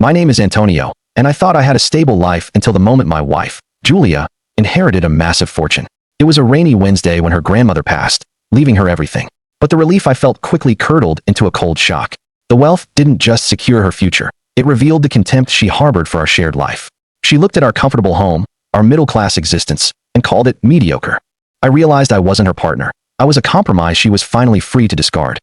My name is Antonio, and I thought I had a stable life until the moment my wife, Julia, inherited a massive fortune. It was a rainy Wednesday when her grandmother passed, leaving her everything. But the relief I felt quickly curdled into a cold shock. The wealth didn't just secure her future. It revealed the contempt she harbored for our shared life. She looked at our comfortable home, our middle-class existence, and called it mediocre. I realized I wasn't her partner. I was a compromise she was finally free to discard.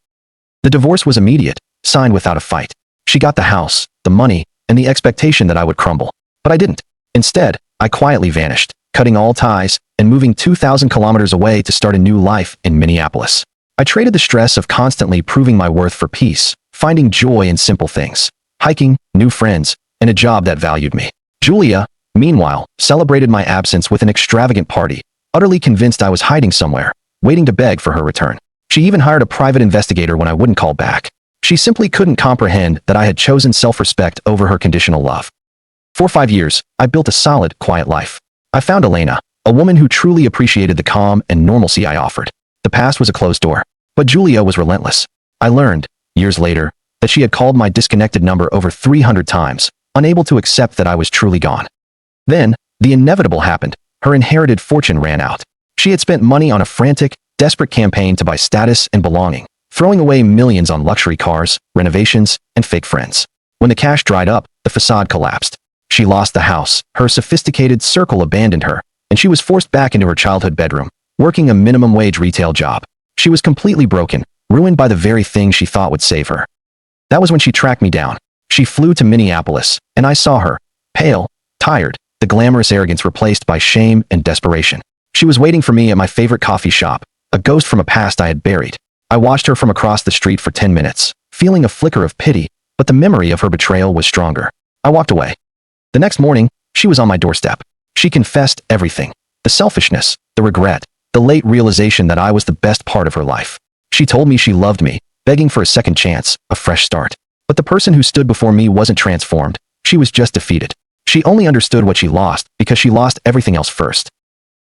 The divorce was immediate, signed without a fight. She got the house, the money, and the expectation that I would crumble. But I didn't. Instead, I quietly vanished, cutting all ties, and moving 2,000 kilometers away to start a new life in Minneapolis. I traded the stress of constantly proving my worth for peace, finding joy in simple things, hiking, new friends, and a job that valued me. Julia, meanwhile, celebrated my absence with an extravagant party, utterly convinced I was hiding somewhere, waiting to beg for her return. She even hired a private investigator when I wouldn't call back. She simply couldn't comprehend that I had chosen self-respect over her conditional love. For 5 years, I built a solid, quiet life. I found Elena, a woman who truly appreciated the calm and normalcy I offered. The past was a closed door, but Julia was relentless. I learned, years later, that she had called my disconnected number over 300 times, unable to accept that I was truly gone. Then, the inevitable happened. Her inherited fortune ran out. She had spent money on a frantic, desperate campaign to buy status and belonging, throwing away millions on luxury cars, renovations, and fake friends. When the cash dried up, the facade collapsed. She lost the house, her sophisticated circle abandoned her, and she was forced back into her childhood bedroom, working a minimum-wage retail job. She was completely broken, ruined by the very thing she thought would save her. That was when she tracked me down. She flew to Minneapolis, and I saw her, pale, tired, the glamorous arrogance replaced by shame and desperation. She was waiting for me at my favorite coffee shop, a ghost from a past I had buried. I watched her from across the street for 10 minutes, feeling a flicker of pity, but the memory of her betrayal was stronger. I walked away. The next morning, she was on my doorstep. She confessed everything. The selfishness, the regret, the late realization that I was the best part of her life. She told me she loved me, begging for a second chance, a fresh start. But the person who stood before me wasn't transformed. She was just defeated. She only understood what she lost because she lost everything else first.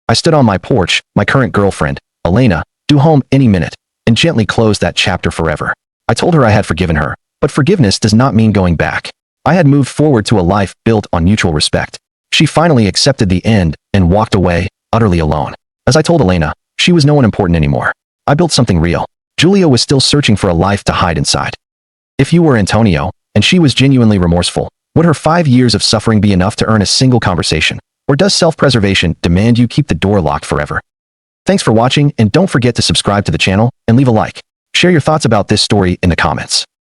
I stood on my porch, my current girlfriend, Elena, due home any minute, and gently closed that chapter forever. I told her I had forgiven her, but forgiveness does not mean going back. I had moved forward to a life built on mutual respect. She finally accepted the end and walked away, utterly alone. As I told Elena, she was no one important anymore. I built something real. Julia was still searching for a life to hide inside. If you were Antonio, and she was genuinely remorseful, would her 5 years of suffering be enough to earn a single conversation? Or does self-preservation demand you keep the door locked forever? Thanks for watching, and don't forget to subscribe to the channel and leave a like. Share your thoughts about this story in the comments.